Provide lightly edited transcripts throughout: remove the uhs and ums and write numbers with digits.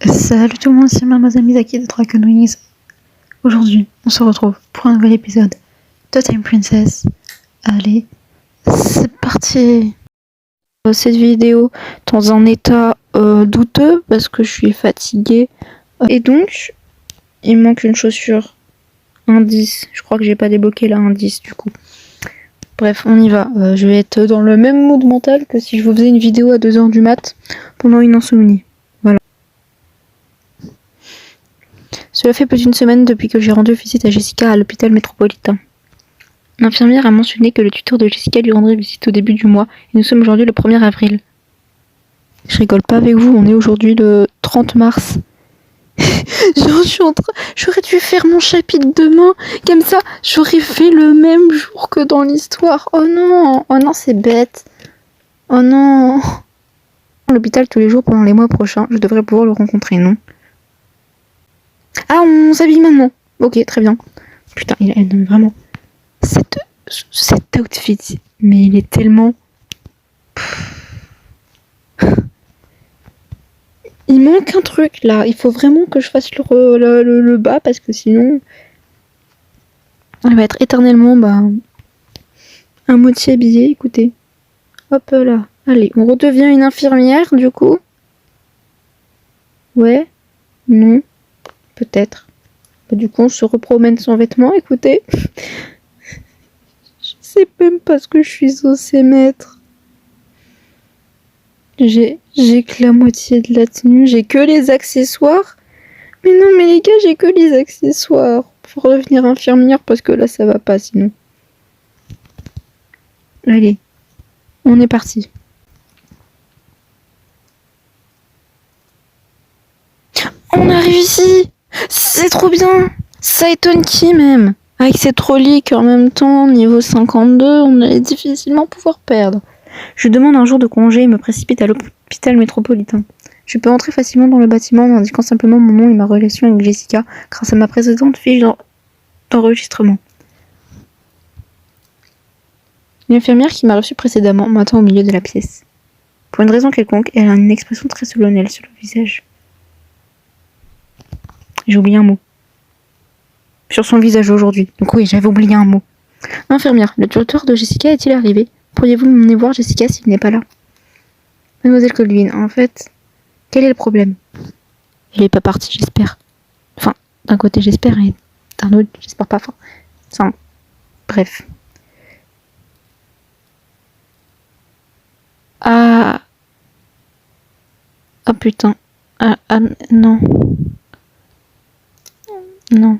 Salut tout le monde, c'est Mademoiselle Misaki de Draconwings. Aujourd'hui, on se retrouve pour un nouvel épisode de Time Princess. Allez, c'est parti. Cette vidéo dans un état douteux parce que je suis fatiguée. Et donc, il me manque une chaussure. Un 10. Je crois que j'ai pas débloqué là un 10 du coup. Bref, on y va. Je vais être dans le même mood mental que si je vous faisais une vidéo à 2h du mat pendant une insomnie. Voilà. Cela fait plus d'une semaine depuis que j'ai rendu visite à Jessica à l'hôpital métropolitain. L'infirmière a mentionné que le tuteur de Jessica lui rendrait visite au début du mois et nous sommes aujourd'hui le 1er avril. Je rigole pas avec vous, on est aujourd'hui le 30 mars. J'aurais dû faire mon chapitre demain, comme ça j'aurais fait le même jour que dans l'histoire. Oh non, c'est bête. Oh non. À l'hôpital tous les jours pendant les mois prochains, je devrais pouvoir le rencontrer, non? Ah, on s'habille maintenant. Ok, très bien. Putain, non, vraiment. Cet outfit, mais il est tellement... Il manque un truc là, il faut vraiment que je fasse le bas parce que sinon elle va être éternellement à moitié habillée, écoutez. Hop là, allez, on redevient une infirmière du coup. Ouais, non, peut-être. Du coup on se repromène sans vêtements, écoutez. Je sais même pas ce que je suis censée mettre. J'ai que la moitié de la tenue, j'ai que les accessoires. Mais non, mais les gars, j'ai que les accessoires. Faut redevenir infirmière parce que là, ça va pas sinon. Allez, on est parti. On a réussi! C'est trop bien! Ça étonne qui même? Avec cette relique en même temps, niveau 52, on allait difficilement pouvoir perdre. Je demande un jour de congé et me précipite à l'hôpital métropolitain. Je peux entrer facilement dans le bâtiment en indiquant simplement mon nom et ma relation avec Jessica grâce à ma précédente fiche d'enregistrement. L'infirmière qui m'a reçue précédemment m'attend au milieu de la pièce. Pour une raison quelconque, elle a une expression très solennelle sur le visage. J'ai oublié un mot. Sur son visage aujourd'hui. Donc oui, j'avais oublié un mot. Infirmière, le tuteur de Jessica est-il arrivé? Pourriez-vous m'emmener voir Jessica s'il n'est pas là? Mademoiselle Colvin, en fait, quel est le problème? Elle est pas partie, j'espère. Enfin, d'un côté j'espère et d'un autre j'espère pas. Enfin, bref. Ah putain. Non. Non.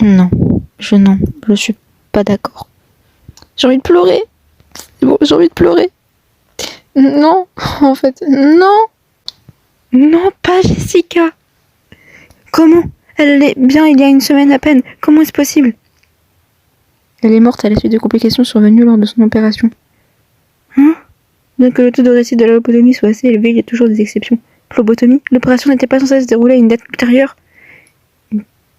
Non. Je suis pas d'accord. J'ai envie de pleurer. C'est bon, j'ai envie de pleurer. Non, en fait, non. Non, pas Jessica. Comment? Elle est bien il y a une semaine à peine. Comment est-ce possible? Elle est morte à la suite de complications survenues lors de son opération. Hein? Bien que le taux de réussite de la lobotomie soit assez élevé, il y a toujours des exceptions. Phlebotomie? L'opération n'était pas censée se dérouler à une date ultérieure.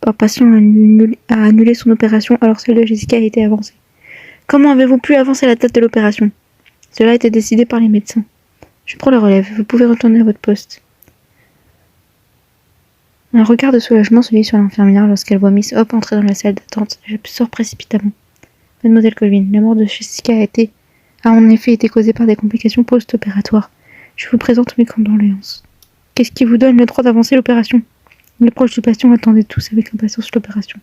Un patient a annulé son opération alors celle de Jessica a été avancée. Comment avez-vous pu avancer la date de l'opération? Cela a été décidé par les médecins. Je prends la relève, vous pouvez retourner à votre poste. Un regard de soulagement se lit sur l'infirmière lorsqu'elle voit Miss Hop entrer dans la salle d'attente. Elle sort précipitamment. Mademoiselle Colvin, la mort de Jessica a en effet été causée par des complications post-opératoires. Je vous présente mes condoléances. Qu'est-ce qui vous donne le droit d'avancer l'opération? Les proches du patient attendaient tous avec impatience l'opération.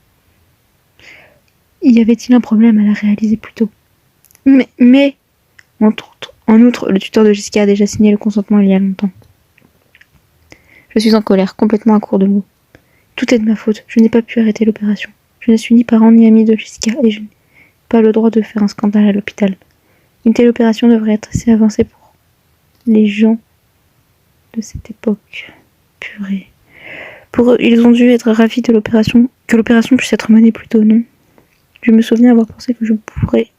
Y avait-il un problème à la réaliser plus tôt? Mais en outre, le tuteur de Jessica a déjà signé le consentement il y a longtemps. Je suis en colère, complètement à court de mots. Tout est de ma faute, je n'ai pas pu arrêter l'opération. Je ne suis ni parent ni ami de Jessica et je n'ai pas le droit de faire un scandale à l'hôpital. Une telle opération devrait être assez avancée pour les gens de cette époque. Purée. Pour eux, ils ont dû être ravis de l'opération, que l'opération puisse être menée plus tôt, non? Je me souviens avoir pensé que je pourrais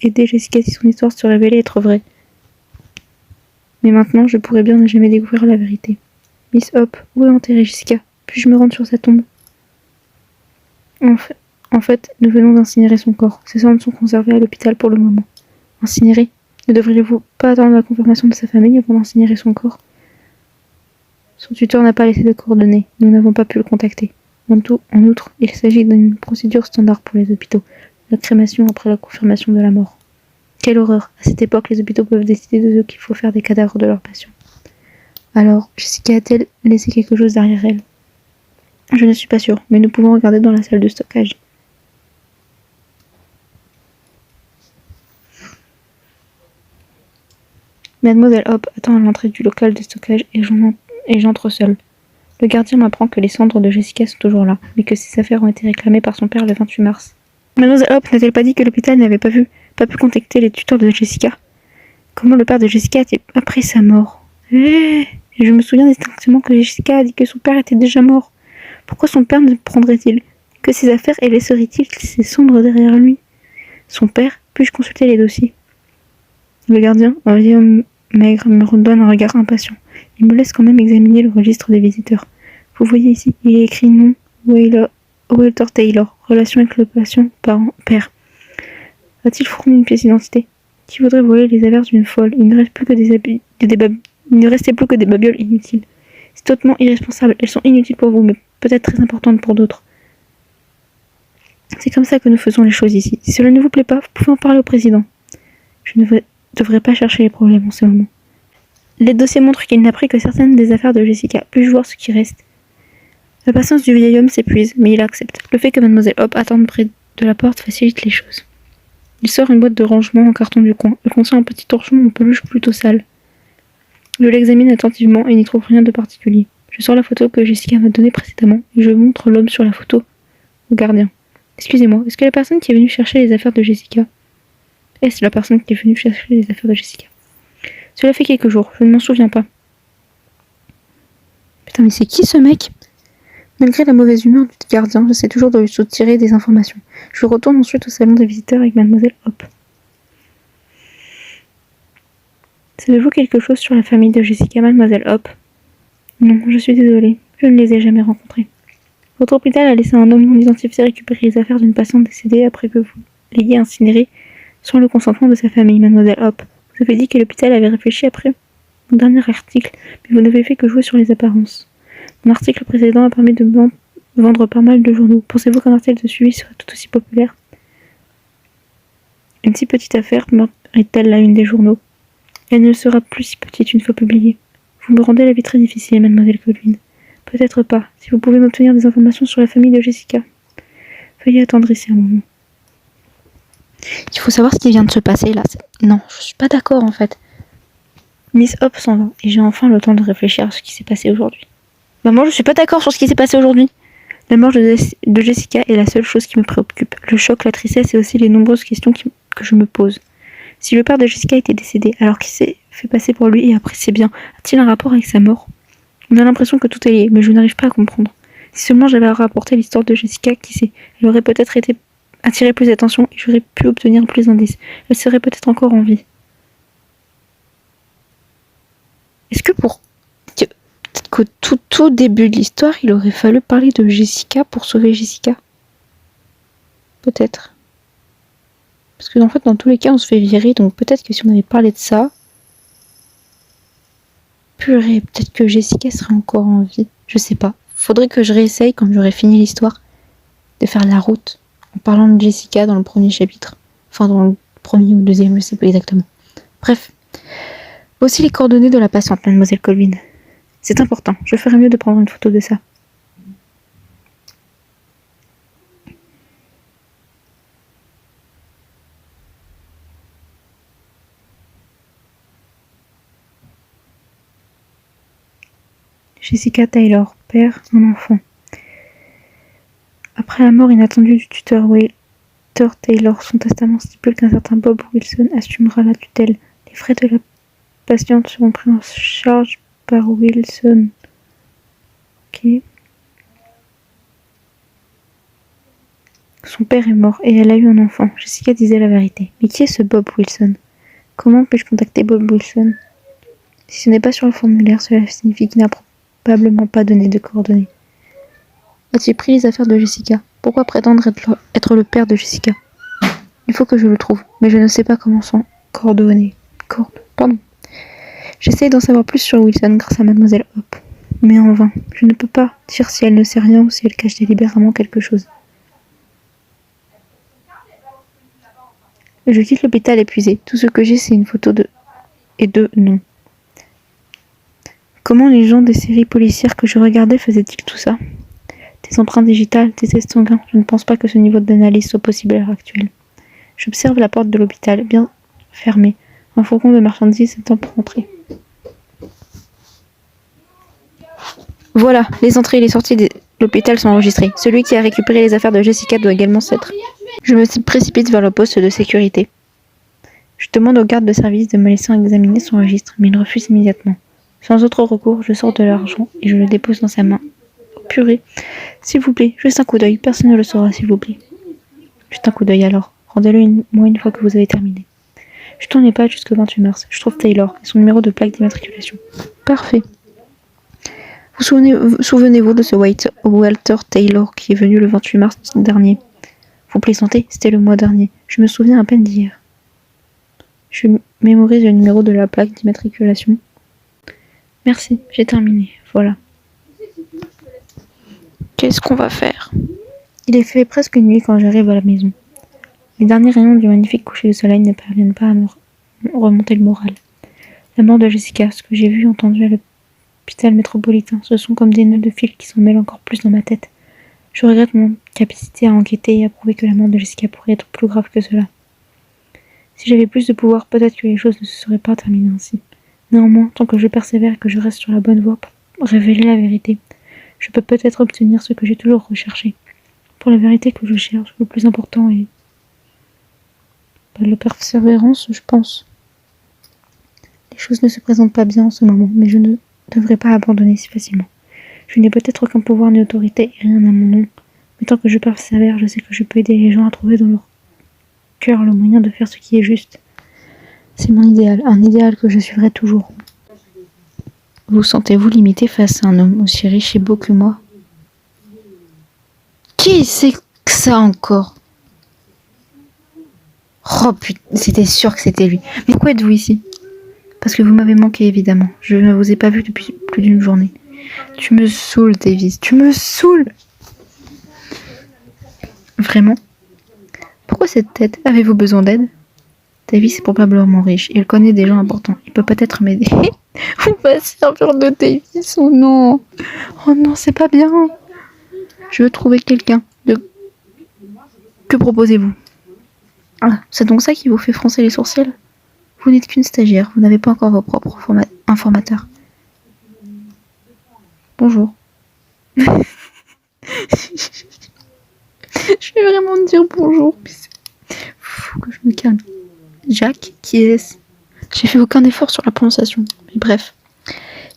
aider Jessica si son histoire se révélait être vraie. Mais maintenant, je pourrais bien ne jamais découvrir la vérité. Miss Hop, où est enterrée Jessica? Puis-je me rendre sur sa tombe? En fait, nous venons d'incinérer son corps. Ses cendres sont conservées à l'hôpital pour le moment. Incinérées? Ne devriez-vous pas attendre la confirmation de sa famille avant d'incinérer son corps? Son tuteur n'a pas laissé de coordonnées. Nous n'avons pas pu le contacter. En outre, il s'agit d'une procédure standard pour les hôpitaux. La crémation après la confirmation de la mort. Quelle horreur! À cette époque, les hôpitaux peuvent décider de ce qu'il faut faire des cadavres de leurs patients. Alors, Jessica a-t-elle laissé quelque chose derrière elle? Je ne suis pas sûre, mais nous pouvons regarder dans la salle de stockage. Mademoiselle Hop attend à l'entrée du local de stockage et j'entre seule. Le gardien m'apprend que les cendres de Jessica sont toujours là, mais que ses affaires ont été réclamées par son père le 28 mars. Mademoiselle Hop n'a-t-elle pas dit que l'hôpital n'avait pas pu contacter les tuteurs de Jessica? Comment le père de Jessica a-t-il appris sa mort? Je me souviens distinctement que Jessica a dit que son père était déjà mort. Pourquoi son père ne prendrait-il que ses affaires et laisserait-il ses cendres derrière lui? Son père, puis-je consulter les dossiers? Le gardien, un vieil homme maigre, me redonne un regard impatient. Il me laisse quand même examiner le registre des visiteurs. Vous voyez ici, il est écrit nom Walter Taylor, relation avec le patient, parent, père. A-t-il fourni une pièce d'identité? Qui voudrait voler les affaires d'une folle? Il ne restait plus que des babioles inutiles. C'est totalement irresponsable. Elles sont inutiles pour vous, mais peut-être très importantes pour d'autres. C'est comme ça que nous faisons les choses ici. Si cela ne vous plaît pas, vous pouvez en parler au président. Je ne devrais pas chercher les problèmes en ce moment. Les dossiers montrent qu'il n'a pris que certaines des affaires de Jessica. Puis-je voir ce qui reste? La patience du vieil homme s'épuise, mais il accepte. Le fait que Mademoiselle Hop attende près de la porte facilite les choses. Il sort une boîte de rangement en carton du coin. Elle contient un petit torchon en peluche plutôt sale. Je l'examine attentivement et n'y trouve rien de particulier. Je sors la photo que Jessica m'a donnée précédemment et je montre l'homme sur la photo au gardien. Excusez-moi, est-ce que la personne qui est venue chercher les affaires de Jessica? Est-ce la personne qui est venue chercher les affaires de Jessica? Cela fait quelques jours, je ne m'en souviens pas. Putain, mais c'est qui ce mec? Malgré la mauvaise humeur du gardien, j'essaie toujours de lui soutirer des informations. Je retourne ensuite au salon des visiteurs avec Mademoiselle Hop. Savez-vous quelque chose sur la famille de Jessica, Mademoiselle Hop? Non, je suis désolée, je ne les ai jamais rencontrés. Votre hôpital a laissé un homme non identifié récupérer les affaires d'une patiente décédée après que vous l'ayez incinérée sans le consentement de sa famille, Mademoiselle Hop. Vous avez dit que l'hôpital avait réfléchi après mon dernier article, mais vous n'avez fait que jouer sur les apparences. Mon article précédent a permis de vendre pas mal de journaux. Pensez-vous qu'un article de suivi serait tout aussi populaire? Une si petite affaire mérite-t-elle la une des journaux? Elle ne sera plus si petite une fois publiée. Vous me rendez la vie très difficile, Mademoiselle Colvin. Peut-être pas, si vous pouvez m'obtenir des informations sur la famille de Jessica. Veuillez attendre ici un moment. Il faut savoir ce qui vient de se passer là. Non, je suis pas d'accord en fait. Miss Hop s'en va et j'ai enfin le temps de réfléchir à ce qui s'est passé aujourd'hui. Maman, je suis pas d'accord sur ce qui s'est passé aujourd'hui. La mort de Jessica est la seule chose qui me préoccupe. Le choc, la tristesse et aussi les nombreuses questions que je me pose. Si le père de Jessica était décédé, alors qu'il s'est fait passer pour lui et après c'est bien, a-t-il un rapport avec sa mort? On a l'impression que tout est lié, mais je n'arrive pas à comprendre. Si seulement j'avais rapporté l'histoire de Jessica, qui sait, elle aurait peut-être attiré plus d'attention et j'aurais pu obtenir plus d'indices. Elle serait peut-être encore en vie. Est-ce que peut-être qu'au tout début de l'histoire, il aurait fallu parler de Jessica pour sauver Jessica? Peut-être. Parce que en fait, dans tous les cas, on se fait virer, donc peut-être que si on avait parlé de ça, purée, peut-être que Jessica serait encore en vie. Je sais pas. Faudrait que je réessaye quand j'aurai fini l'histoire de faire la route en parlant de Jessica dans le premier chapitre. Enfin, dans le premier ou le deuxième, je sais pas exactement. Bref. Voici les coordonnées de la patiente, Mademoiselle Colvin. C'est important. Je ferais mieux de prendre une photo de ça. Jessica Taylor, père, un enfant. Après la mort inattendue du tuteur Walter Taylor, son testament stipule qu'un certain Bob Wilson assumera la tutelle. Les frais de la patiente seront pris en charge par Wilson. Ok. Son père est mort et elle a eu un enfant. Jessica disait la vérité. Mais qui est ce Bob Wilson? Comment puis-je contacter Bob Wilson? Si ce n'est pas sur le formulaire, cela signifie qu'il n'a probablement pas donné de coordonnées. A-t-il pris les affaires de Jessica? Pourquoi prétendre être le père de Jessica? Il faut que je le trouve, mais je ne sais pas comment s'en coordonner. Pardon. J'essaye d'en savoir plus sur Wilson grâce à Mademoiselle Hop. Mais en vain. Je ne peux pas dire si elle ne sait rien ou si elle cache délibérément quelque chose. Je quitte l'hôpital épuisé. Tout ce que j'ai, c'est une photo et deux noms. Comment les gens des séries policières que je regardais faisaient-ils tout ça? Des empreintes digitales, des tests sanguins. Je ne pense pas que ce niveau d'analyse soit possible à l'heure actuelle. J'observe la porte de l'hôpital, bien fermée. Un fourgon de marchandises attend pour entrer. Voilà, les entrées et les sorties de l'hôpital sont enregistrées. Celui qui a récupéré les affaires de Jessica doit également s'être. Je me précipite vers le poste de sécurité. Je demande au garde de service de me laisser examiner son registre, mais il refuse immédiatement. Sans autre recours, je sors de l'argent et je le dépose dans sa main. Oh, purée. S'il vous plaît, juste un coup d'œil. Personne ne le saura, s'il vous plaît. Juste un coup d'œil alors. Rendez-le moi une fois que vous avez terminé. Je tourne les pages jusqu'au 28 mars. Je trouve Taylor et son numéro de plaque d'immatriculation. Parfait. Souvenez-vous de ce Walter Taylor qui est venu le 28 mars dernier. Vous plaisantez, c'était le mois dernier. Je me souviens à peine d'hier. Je mémorise le numéro de la plaque d'immatriculation. Merci, j'ai terminé. Voilà. Qu'est-ce qu'on va faire? Il est fait presque nuit quand j'arrive à la maison. Les derniers rayons du magnifique coucher de soleil ne parviennent pas à me remonter le moral. La mort de Jessica, ce que j'ai vu et entendu à l'hôpital métropolitain, ce sont comme des nœuds de fil qui s'en mêlent encore plus dans ma tête. Je regrette mon capacité à enquêter et à prouver que la mort de Jessica pourrait être plus grave que cela. Si j'avais plus de pouvoir, peut-être que les choses ne se seraient pas terminées ainsi. Néanmoins, tant que je persévère et que je reste sur la bonne voie pour révéler la vérité, je peux peut-être obtenir ce que j'ai toujours recherché. Pour la vérité que je cherche, le plus important est la persévérance, je pense. Les choses ne se présentent pas bien en ce moment, mais je ne devrais pas abandonner si facilement. Je n'ai peut-être aucun pouvoir ni autorité et rien à mon nom, mais tant que je persévère, je sais que je peux aider les gens à trouver dans leur cœur le moyen de faire ce qui est juste. C'est mon idéal, un idéal que je suivrai toujours. Vous sentez-vous limité face à un homme aussi riche et beau que moi? Qui c'est que ça encore? Oh putain, c'était sûr que c'était lui. Mais pourquoi êtes-vous ici? Parce que vous m'avez manqué, évidemment. Je ne vous ai pas vu depuis plus d'une journée. Tu me saoules, Davis. Tu me saoules. Vraiment? Pourquoi cette tête? Avez-vous besoin d'aide? Davis est probablement riche. Il connaît des gens importants. Il peut peut-être m'aider. Vous va servir de Davis ou non? Oh non, c'est pas bien. Je veux trouver quelqu'un. Que proposez-vous? Ah, c'est donc ça qui vous fait froncer les sourcils? Vous n'êtes qu'une stagiaire. Vous n'avez pas encore vos propres informateurs. Bonjour. Je vais vraiment te dire bonjour. Faut que je me calme. Jack, qui est-ce? J'ai fait aucun effort sur la prononciation. Mais bref.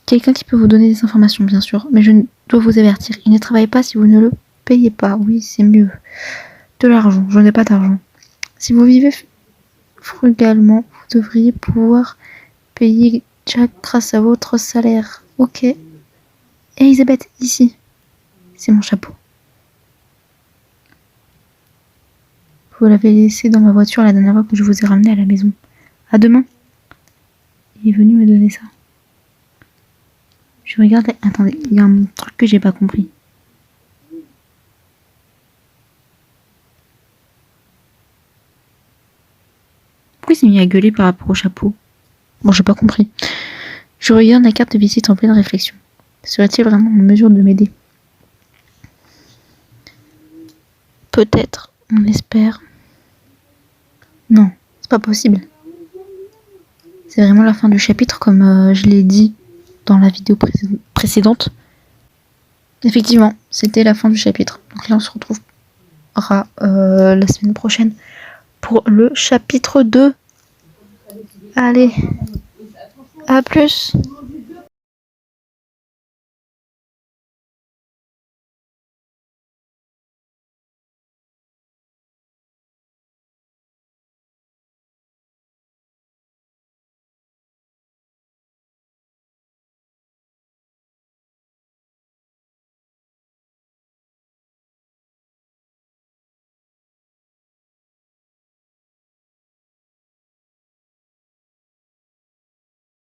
Quelqu'un qui peut vous donner des informations, bien sûr. Mais je dois vous avertir. Il ne travaille pas si vous ne le payez pas. Oui, c'est mieux. De l'argent. Je n'ai pas d'argent. Si vous vivez frugalement, vous devriez pouvoir payer Jack grâce à votre salaire. Ok. Elisabeth, ici. C'est mon chapeau. Vous l'avez laissé dans ma voiture la dernière fois que je vous ai ramené à la maison. À demain. Il est venu me donner ça. Je regarde... Attendez, il y a un truc que j'ai pas compris. Pourquoi il s'est mis à gueuler par rapport au chapeau? Bon, j'ai pas compris. Je regarde la carte de visite en pleine réflexion. Serait-il vraiment en mesure de m'aider? Peut-être, on espère. Non, c'est pas possible. C'est vraiment la fin du chapitre, comme je l'ai dit dans la vidéo précédente. Effectivement, c'était la fin du chapitre. Donc là, on se retrouvera la semaine prochaine pour le chapitre 2. Allez, à plus.